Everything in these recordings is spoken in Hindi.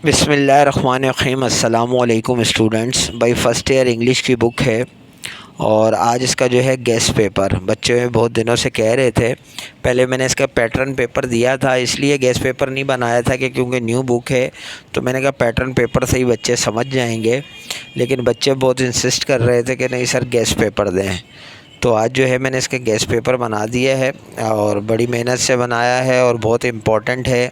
बिस्मिल्लाहिर्रहमानिर्रहीम। अस्सलामुअलैकुम स्टूडेंट्स। भाई फ़र्स्ट ईयर इंग्लिश की बुक है और आज इसका जो है गेस्ट पेपर बच्चे बहुत दिनों से कह रहे थे। पहले मैंने इसका पैटर्न पेपर दिया था, इसलिए गेस्ट पेपर नहीं बनाया था कि क्योंकि न्यू बुक है तो मैंने कहा पैटर्न पेपर से ही बच्चे समझ जाएंगे। लेकिन बच्चे बहुत इंसिस्ट कर रहे थे कि नहीं सर गेस्ट पेपर दें, तो आज जो है मैंने इसके गेस्ट पेपर बना दिया है और बड़ी मेहनत से बनाया है और बहुत इम्पोर्टेंट है।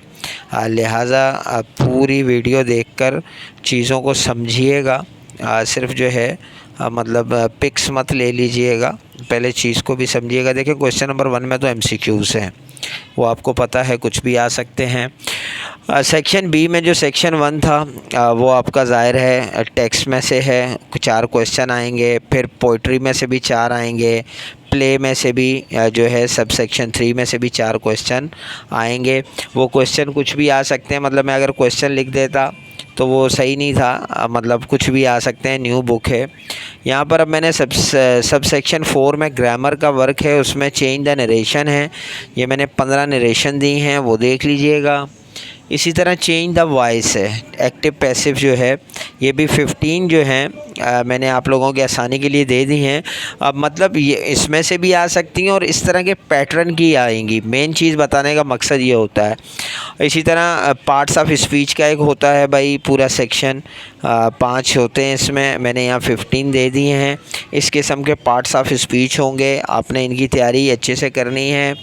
लिहाजा पूरी वीडियो देखकर चीज़ों को समझिएगा। सिर्फ जो है मतलब पिक्स मत ले लीजिएगा, पहले चीज़ को भी समझिएगा। देखिए क्वेश्चन नंबर 1 में तो एमसीक्यूज़ हैं, वो आपको पता है कुछ भी आ सकते हैं। सेक्शन बी में जो सेक्शन 1 था वो आपका ज़ाहिर है टेक्स्ट में से है, 4 क्वेश्चन आएंगे, फिर पोइट्री में से भी 4 आएंगे, प्ले में से भी जो है सब सेक्शन 3 में से भी 4 क्वेश्चन आएंगे। वो क्वेश्चन कुछ भी आ सकते हैं, मतलब मैं अगर क्वेश्चन लिख देता तो वो सही नहीं था, मतलब कुछ भी आ सकते हैं, न्यू बुक है। यहाँ पर अब मैंने सब सेक्शन 4 में ग्रामर का वर्क है, उसमें चेंज द नरेशन है। ये मैंने 15 नरेशन दी हैं, वो देख लीजिएगा। इसी तरह चेंज द वॉइस है, एक्टिव पैसिव जो है ये भी 15 जो हैं मैंने आप लोगों की आसानी के लिए दे दी हैं। अब मतलब ये इसमें से भी आ सकती हैं और इस तरह के पैटर्न की आएंगी, मेन चीज़ बताने का मकसद ये होता है। इसी तरह पार्ट्स ऑफ स्पीच का एक होता है भाई पूरा सेक्शन, 5 होते हैं इसमें, मैंने यहाँ 15 दे दिए हैं। इस किस्म के पार्ट्स ऑफ स्पीच होंगे, आपने इनकी तैयारी अच्छे से करनी है।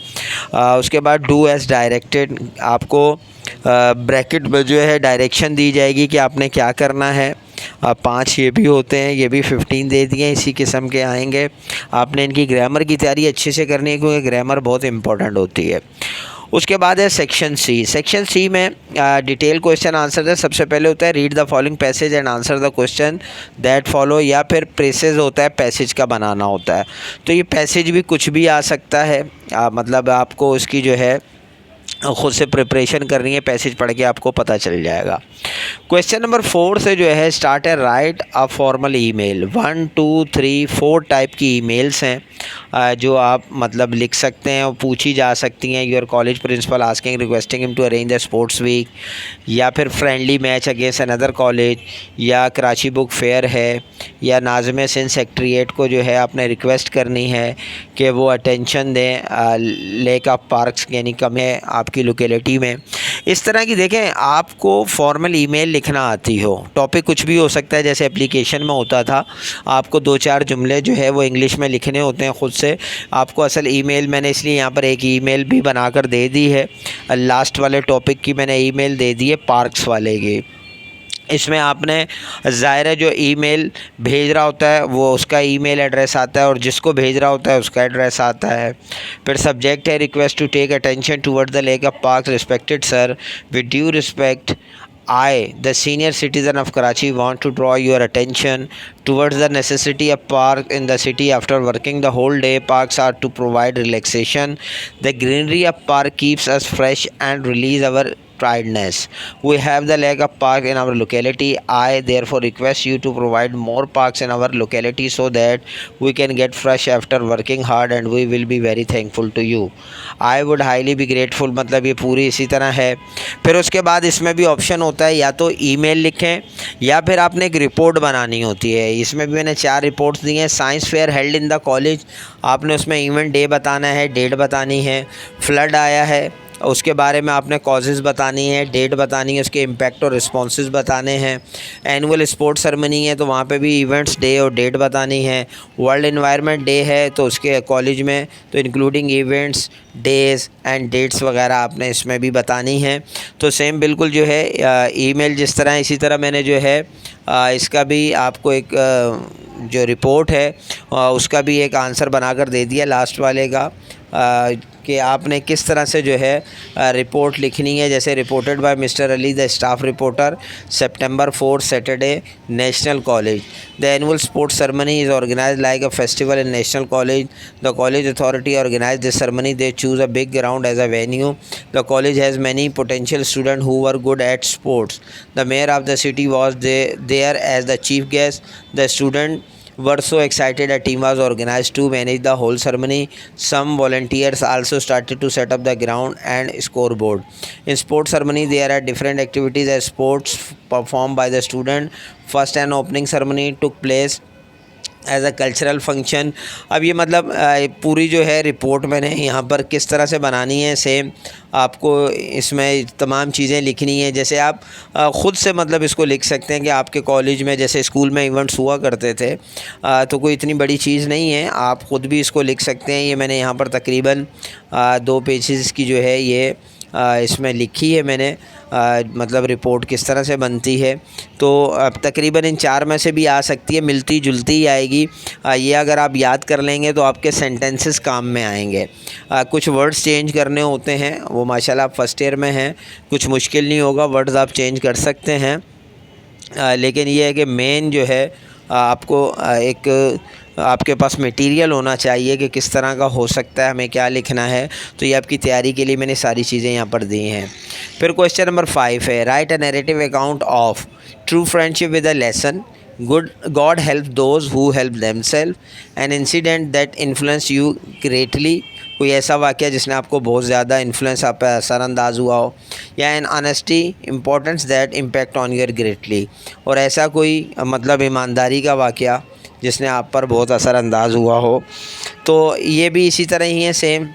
उसके बाद डू एज डायरेक्टेड, आपको ब्रैकेट में जो है डायरेक्शन दी जाएगी कि आपने क्या करना है। 5 ये भी होते हैं, ये भी 15 दे दिए हैं, इसी किस्म के आएंगे। आपने इनकी ग्रामर की तैयारी अच्छे से करनी है क्योंकि ग्रामर बहुत इंपॉर्टेंट होती है। उसके बाद है सेक्शन सी। सेक्शन सी में डिटेल क्वेश्चन आंसर है। सबसे पहले होता है read the following passage and answer the question that follow, या फिर प्रेसेज होता है, पैसेज का बनाना होता है। तो ये पैसेज भी कुछ भी आ सकता है, मतलब आपको उसकी जो है ख़ुद से प्रिपरेशन करनी है, पैसेज पढ़ के आपको पता चल जाएगा। क्वेश्चन नंबर 4 से जो है स्टार्ट है write a formal email. 1 2 3 4 type की ईमेल्स हैं जो आप मतलब लिख सकते हैं और पूछी जा सकती हैं। Your college principal asking requesting him to arrange the sports week, या फिर friendly match against another college, या कराची बुक फेयर है, या नाज़िम सिंध सेक्रेटरीट को जो है आपने रिक्वेस्ट करनी है कि वो अटेंशन दें लेक ऑफ पार्क्स यानी कमें आपकी लोकेलिटी में। इस तरह की देखें, आपको फॉर्मल ईमेल लिखना आती हो, टॉपिक कुछ भी हो सकता है, जैसे एप्लीकेशन में होता था आपको 2-4 जुमले जो है वो इंग्लिश में लिखने होते हैं ख़ुद से। आपको असल ईमेल मैंने इसलिए यहाँ पर एक ईमेल भी बनाकर दे दी है, लास्ट वाले टॉपिक की मैंने ईमेल दे दी है पार्क्स वाले की। इसमें आपने ज़ाहिर है जो ईमेल भेज रहा होता है वो उसका ईमेल एड्रेस आता है और जिसको भेज रहा होता है उसका एड्रेस आता है। फिर सब्जेक्ट है request to take attention toward the lake of park, respected sir, with due respect I, the senior citizen of Karachi, want to draw your attention towards the necessity of park in the city. After working the whole day, parks are to provide relaxation. The greenery of park keeps us fresh and release our tiredness. We have the lake of park in our locality. I therefore request you to provide more parks in our locality so that we can get fresh after working hard, and we will be very thankful to you. I would highly be grateful। मतलब ये पूरी इसी तरह है। फिर उसके बाद इसमें भी ऑप्शन होता है, या तो ईमेल लिखें या फिर आपने एक रिपोर्ट बनानी होती है। इसमें भी मैंने 4 रिपोर्ट्स दी हैं। Science fair held in the college, आपने उसमें इवेंट डे बताना है, डेट बतानी है। फ्लड आया है, उसके बारे में आपने कॉजेज़ बतानी है, डेट बतानी है, उसके इम्पैक्ट और रिस्पॉन्सेज बताने हैं। एनुअल स्पोर्ट्स सेरेमनी है तो वहाँ पे भी इवेंट्स डे और डेट बतानी है। वर्ल्ड एनवायरनमेंट डे है तो उसके कॉलेज में तो including events, days and dates वगैरह आपने इसमें भी बतानी है। तो सेम बिल्कुल जो है ईमेल जिस तरह, इसी तरह मैंने जो है इसका भी आपको एक जो रिपोर्ट है उसका भी एक आंसर बनाकर दे दिया लास्ट वाले का, कि आपने किस तरह से जो है रिपोर्ट लिखनी है। जैसे reported by mister Ali the staff reporter, September 4 Saturday national college. The annual sports ceremony is organised like a festival in national college. The college authority organise this ceremony, they choose a big ground as a venue. The college has many potential student who were good at sports. The mayor of the city was there as the chief guest. The student were so excited. A team was organized to manage the whole ceremony. Some volunteers also started to set up the ground and scoreboard. In sports ceremony, there are different activities as sports performed by the student. First, an opening ceremony took place as a cultural function. अब ये मतलब पूरी जो है रिपोर्ट मैंने यहाँ पर किस तरह से बनानी है, सेम आपको इसमें तमाम चीज़ें लिखनी है। जैसे आप ख़ुद से मतलब इसको लिख सकते हैं कि आपके कॉलेज में जैसे स्कूल में इवेंट्स हुआ करते थे, तो कोई इतनी बड़ी चीज़ नहीं है, आप ख़ुद भी इसको लिख सकते हैं। ये मैंने यहाँ पर तकरीबन 2 पेजेस की जो है ये इसमें लिखी है मैंने, मतलब रिपोर्ट किस तरह से बनती है। तो अब तकरीबन इन 4 में से भी आ सकती है, मिलती जुलती ही आएगी। ये अगर आप याद कर लेंगे तो आपके सेंटेंसेस काम में आएंगे। कुछ वर्ड्स चेंज करने होते हैं, वो माशाल्लाह आप फर्स्ट ईयर में हैं, कुछ मुश्किल नहीं होगा, वर्ड्स आप चेंज कर सकते हैं। लेकिन ये है कि मेन जो है आपको एक आपके पास मटेरियल होना चाहिए कि किस तरह का हो सकता है, हमें क्या लिखना है। तो ये आपकी तैयारी के लिए मैंने सारी चीज़ें यहाँ पर दी हैं। फिर क्वेश्चन नंबर 5 है, write a narrative account of true friendship with a lesson, God help those who help themselves, an incident that influence you greatly, कोई ऐसा वाक़या जिसने आपको बहुत ज़्यादा इन्फ्लुएंस आप पर असरअंदाज हुआ हो, या an honesty importance that impact on your greatly, और ऐसा कोई मतलब ईमानदारी का वाक़या जिसने आप पर बहुत असरअंदाज हुआ हो। तो ये भी इसी तरह ही है, सेम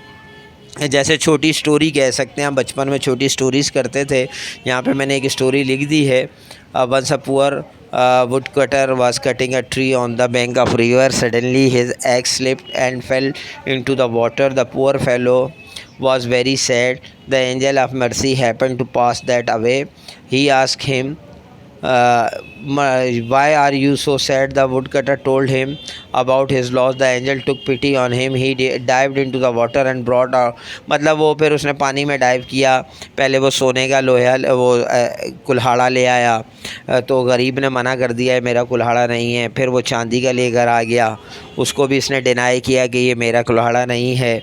जैसे छोटी स्टोरी कह सकते हैं, हम बचपन में छोटी स्टोरीज़ करते थे। यहाँ पे मैंने एक स्टोरी लिख दी है। Once a poor woodcutter was cutting a tree on the bank of river. Suddenly his axe slipped and fell into the water. The poor fellow was very sad. The angel of mercy happened to pass that away. He asked him, why are you so sad? The woodcutter told him about his loss. The angel took pity on him. He dived into the water and brought out, मतलब वो फिर उसने पानी में डाइव किया। पहले वो सोने का लोहा वो कुल्हाड़ा ले आया, तो गरीब ने मना कर दिया मेरा कुल्हाड़ा नहीं है। फिर वो चांदी का लेकर आ गया, उसको भी इसने डिनाई किया कि ये मेरा कुल्हाड़ा नहीं है,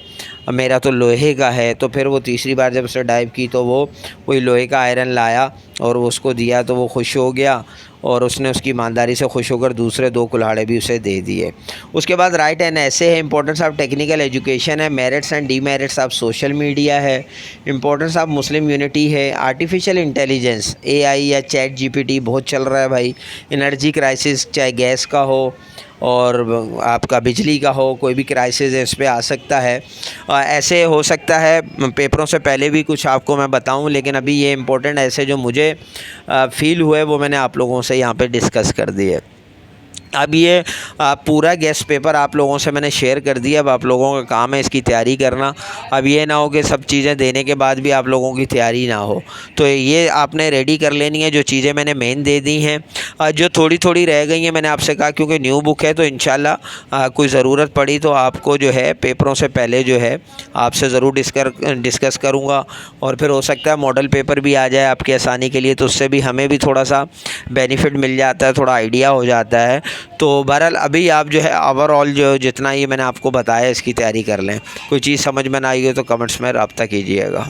मेरा तो लोहे का है। तो फिर वो तीसरी बार जब उसने डाइव की तो वो वही लोहे का आयरन लाया और उसको दिया, तो वो खुश हो गया और उसने उसकी ईमानदारी से खुश होकर दूसरे 2 कुल्हाड़े भी उसे दे दिए। उसके बाद राइट एन ऐसे है, इंपॉर्टेंस ऑफ टेक्निकल एजुकेशन है, merits and demerits of social media है, इंपॉर्टेंस ऑफ मुस्लिम यूनिटी है, आर्टिफिशियल इंटेलिजेंस AI या चैट GPT बहुत चल रहा है भाई, एनर्जी क्राइसिस चाहे गैस का हो और आपका बिजली का हो, कोई भी क्राइसिस इस पे आ सकता है। ऐसे हो सकता है पेपरों से पहले भी कुछ आपको मैं बताऊं, लेकिन अभी ये इम्पोर्टेंट ऐसे जो मुझे फ़ील हुए वो मैंने आप लोगों से यहाँ पे डिस्कस कर दिए। अब ये पूरा गेस्ट पेपर आप लोगों से मैंने शेयर कर दिया। अब आप लोगों का काम है इसकी तैयारी करना। अब ये ना हो कि सब चीज़ें देने के बाद भी आप लोगों की तैयारी ना हो, तो ये आपने रेडी कर लेनी है। जो चीज़ें मैंने मेन दे दी हैं, जो थोड़ी थोड़ी रह गई हैं मैंने आपसे कहा क्योंकि न्यू बुक है, तो इंशाल्लाह कोई ज़रूरत पड़ी तो आपको जो है पेपरों से पहले जो है आपसे ज़रूर डिस्कस करूँगा। और फिर हो सकता है मॉडल पेपर भी आ जाए आपकी आसानी के लिए, तो उससे भी हमें भी थोड़ा सा बेनिफिट मिल जाता है, थोड़ा आइडिया हो जाता है। तो बहरहाल अभी आप जो है ओवरऑल जो जितना ये मैंने आपको बताया इसकी तैयारी कर लें। कोई चीज़ समझ में ना आई हो तो कमेंट्स में रब्ता कीजिएगा।